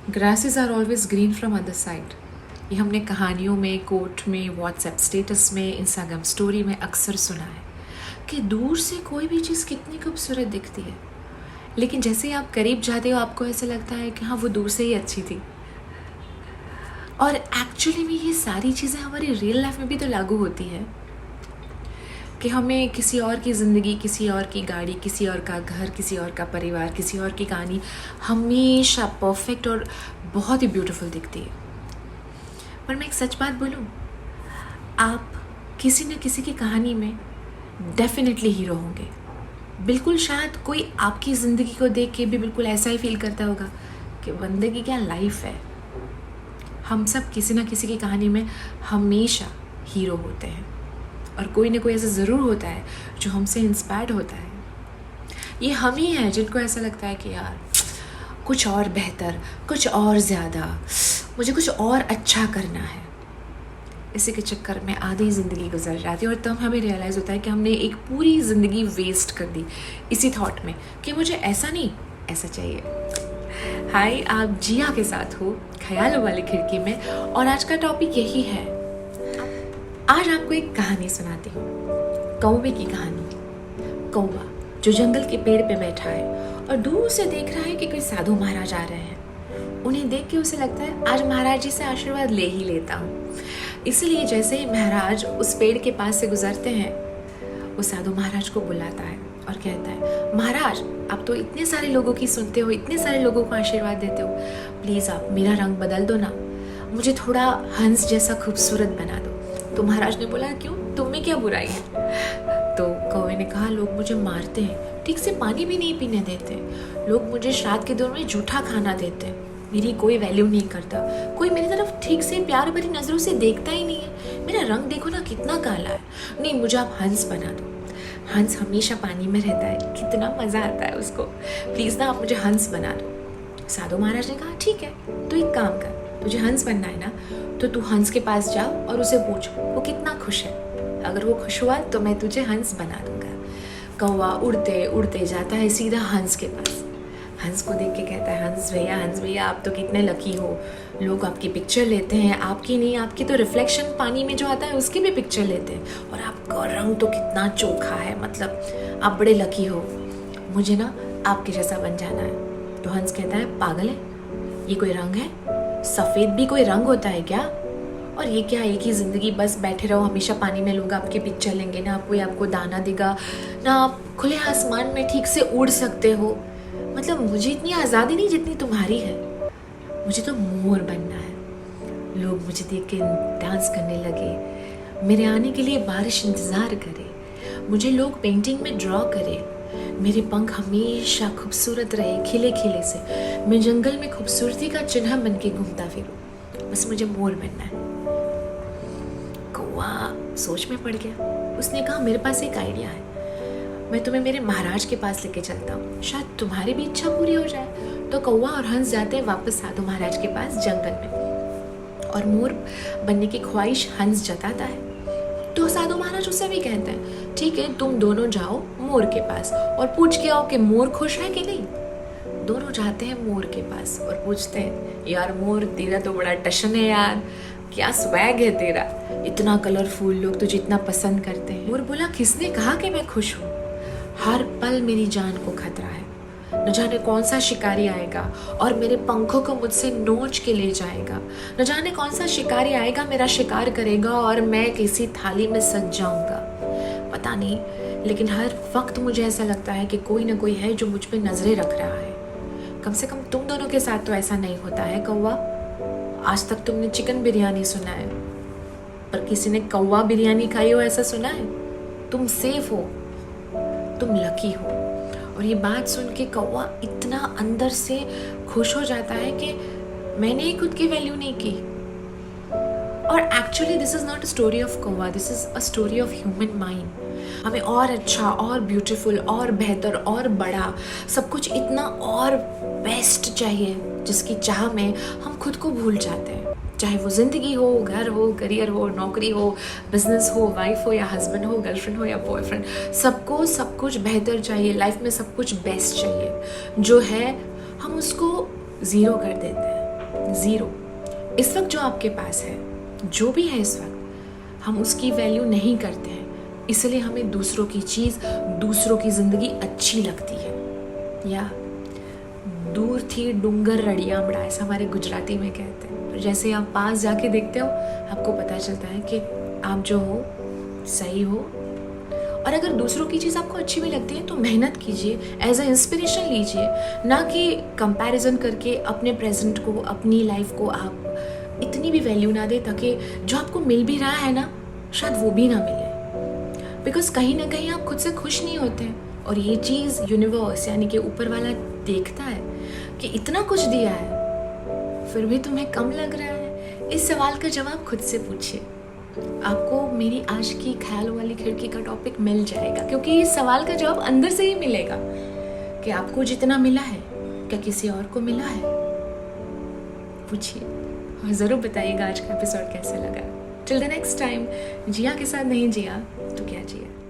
Grasses are always green from other side. ये हमने कहानियों में, कोट में, व्हाट्सएप स्टेटस में, इंस्टाग्राम स्टोरी में अक्सर सुना है कि दूर से कोई भी चीज़ कितनी खूबसूरत दिखती है, लेकिन जैसे ही आप करीब जाते हो आपको ऐसा लगता है कि हाँ वो दूर से ही अच्छी थी। और एक्चुअली में ये सारी चीज़ें हमारी रियल लाइफ में भी तो लागू होती है कि हमें किसी और की ज़िंदगी, किसी और की गाड़ी, किसी और का घर, किसी और का परिवार, किसी और की कहानी हमेशा परफेक्ट और बहुत ही ब्यूटीफुल दिखती है। पर मैं एक सच बात बोलूँ, आप किसी न किसी की कहानी में डेफिनेटली हीरो होंगे। बिल्कुल शायद कोई आपकी ज़िंदगी को देख के भी बिल्कुल ऐसा ही फील करता होगा कि बंदे की क्या लाइफ है। हम सब किसी न किसी की कहानी में हमेशा हीरो होते हैं और कोई ना कोई ऐसा ज़रूर होता है जो हमसे इंस्पायर्ड होता है। ये हम ही हैं जिनको ऐसा लगता है कि यार कुछ और बेहतर, कुछ और ज़्यादा, मुझे कुछ और अच्छा करना है। इसी के चक्कर में आधी ज़िंदगी गुजर जाती है और तब हमें रियलाइज़ होता है कि हमने एक पूरी ज़िंदगी वेस्ट कर दी इसी थॉट में कि मुझे ऐसा नहीं, ऐसा चाहिए। हाय, आप जिया के साथ हो ख्यालों वाली खिड़की में और आज का टॉपिक यही है। आज आपको एक कहानी सुनाती हूँ, कौवे की कहानी। कौवा जो जंगल के पेड़ पे बैठा है और दूर से देख रहा है कि कोई साधु महाराज आ रहे हैं। उन्हें देख के उसे लगता है आज महाराज जी से आशीर्वाद ले ही लेता हूँ। इसलिए जैसे ही महाराज उस पेड़ के पास से गुजरते हैं, वो साधु महाराज को बुलाता है और कहता है, महाराज आप तो इतने सारे लोगों की सुनते हो, इतने सारे लोगों को आशीर्वाद देते हो, प्लीज़ आप मेरा रंग बदल दो ना, मुझे थोड़ा हंस जैसा खूबसूरत बना दो। तो महाराज ने बोला, क्यों, तुम में क्या बुराई है? तो कौवे ने कहा, लोग मुझे मारते हैं, ठीक से पानी भी नहीं पीने देते, लोग मुझे श्राद्ध के दौर में जूठा खाना देते हैं, मेरी कोई वैल्यू नहीं करता, कोई मेरी तरफ ठीक से प्यार भरी नज़रों से देखता ही नहीं है, मेरा रंग देखो ना कितना काला है, नहीं मुझे आप हंस बना दो। हंस हमेशा पानी में रहता है, कितना मज़ा आता है उसको, प्लीज़ ना आप मुझे हंस बना दो। साधु महाराज ने कहा, ठीक है, तो एक काम कर, तुझे हंस बनना है ना, तो तू हंस के पास जा और उसे पूछ वो कितना खुश है। अगर वो खुश हुआ तो मैं तुझे हंस बना दूंगा। कौवा उड़ते उड़ते जाता है सीधा हंस के पास। हंस को देख के कहता है, हंस भैया आप तो कितने लकी हो, लोग आपकी पिक्चर लेते हैं, आपकी नहीं, आपकी तो रिफ्लेक्शन पानी में जो आता है उसकी भी पिक्चर लेते हैं, और आपका रंग तो कितना चोखा है, मतलब आप बड़े लकी हो, मुझे ना आपके जैसा बन जाना है। तो हंस कहता है, पागल है, ये कोई रंग है? सफ़ेद भी कोई रंग होता है क्या? और ये क्या, एक ही ज़िंदगी, बस बैठे रहो हमेशा पानी में, लोग आपकी पिक्चर लेंगे, ना कोई आपको दाना देगा, ना आप खुले आसमान में ठीक से उड़ सकते हो, मतलब मुझे इतनी आज़ादी नहीं जितनी तुम्हारी है, मुझे तो मोर बनना है। लोग मुझे देख के डांस करने लगे, मेरे आने के लिए बारिश इंतज़ार करे, मुझे लोग पेंटिंग में ड्रॉ करे, मेरे पंख हमेशा खूबसूरत रहे, खिले खिले से, मैं जंगल में खूबसूरती का चिन्ह बन के घूमता फिरूं, बस मुझे मोर बनना है। कौवा सोच में पड़ गया। उसने कहा, मेरे पास एक आइडिया है, मैं तुम्हें मेरे महाराज के पास लेके चलता हूँ, शायद तुम्हारी भी इच्छा पूरी हो जाए। तो कौवा और हंस जाते हैं वापस साधु महाराज के पास जंगल में, और मोर बनने की ख्वाहिश हंस जताता है। तो साधु महाराज उससे भी कहते हैं, ठीक है, तुम दोनों जाओ मोर के पास और पूछ के आओ कि मोर खुश है कि नहीं। दोनों जाते हैं मोर के पास और पूछते हैं, यार मोर, तेरा तो बड़ा टशन है यार, क्या स्वैग है तेरा, इतना कलरफुल, लोग तुझे इतना पसंद करते हैं। मोर बोला, किसने कहा कि मैं खुश हूँ, हर पल मेरी जान को खतरा है, न जाने कौन सा शिकारी आएगा और मेरे पंखों को मुझसे नोच के ले जाएगा, न जाने कौन सा शिकारी आएगा, मेरा शिकार करेगा और मैं किसी थाली में सज जाऊंगा, पता नहीं, लेकिन हर वक्त मुझे ऐसा लगता है कि कोई ना कोई है जो मुझ पे नजरें रख रहा है। कम से कम तुम दोनों के साथ तो ऐसा नहीं होता है कौवा, आज तक तुमने चिकन बिरयानी सुना है, पर किसी ने कौवा बिरयानी खाई हो ऐसा सुना है? तुम सेफ हो, तुम लकी हो। और ये बात सुन के कौवा इतना अंदर से खुश हो जाता है कि मैंने ही खुद की वैल्यू नहीं की। और actually this is not a story of कौवा, this is a story of human mind. हमें और अच्छा, और ब्यूटीफुल, और बेहतर, और बड़ा, सब कुछ इतना और बेस्ट चाहिए, जिसकी चाह में हम खुद को भूल जाते हैं। चाहे वो ज़िंदगी हो, घर हो, करियर हो, नौकरी हो, बिजनेस हो, वाइफ हो या हस्बैंड हो, गर्लफ्रेंड हो या बॉयफ्रेंड, सबको सब कुछ बेहतर चाहिए, लाइफ में सब कुछ बेस्ट चाहिए। जो है हम उसको ज़ीरो कर देते हैं। ज़ीरो। इस वक्त जो आपके पास है, जो भी है इस वक्त, हम उसकी वैल्यू नहीं करते हैं, इसलिए हमें दूसरों की चीज़, दूसरों की ज़िंदगी अच्छी लगती है। या दूर थी डूंगर रड़िया बड़ा, ऐसा हमारे गुजराती में कहते हैं। पर जैसे आप पास जाके देखते हो, आपको पता चलता है कि आप जो हो सही हो। और अगर दूसरों की चीज़ आपको अच्छी भी लगती है तो मेहनत कीजिए, एज अ इंस्पिरेशन लीजिए, ना कि कंपैरिजन करके अपने प्रेजेंट को, अपनी लाइफ को आप इतनी भी वैल्यू ना दे ताकि जो आपको मिल भी रहा है ना, शायद वो भी ना मिले। बिकॉज कहीं ना कहीं आप खुद से खुश नहीं होते हैं, और ये चीज़ यूनिवर्स यानी कि ऊपर वाला देखता है कि इतना कुछ दिया है फिर भी तुम्हें कम लग रहा है। इस सवाल का जवाब खुद से पूछिए। आपको मेरी आज की ख्यालों वाली खिड़की का टॉपिक मिल जाएगा, क्योंकि इस सवाल का जवाब अंदर से ही मिलेगा कि आपको जितना मिला है क्या किसी और को मिला है। पूछिए और ज़रूर बताइएगा आज का एपिसोड कैसा लगा। टिल द नेक्स्ट टाइम, जिया के साथ नहीं जिया तो क्या जिया।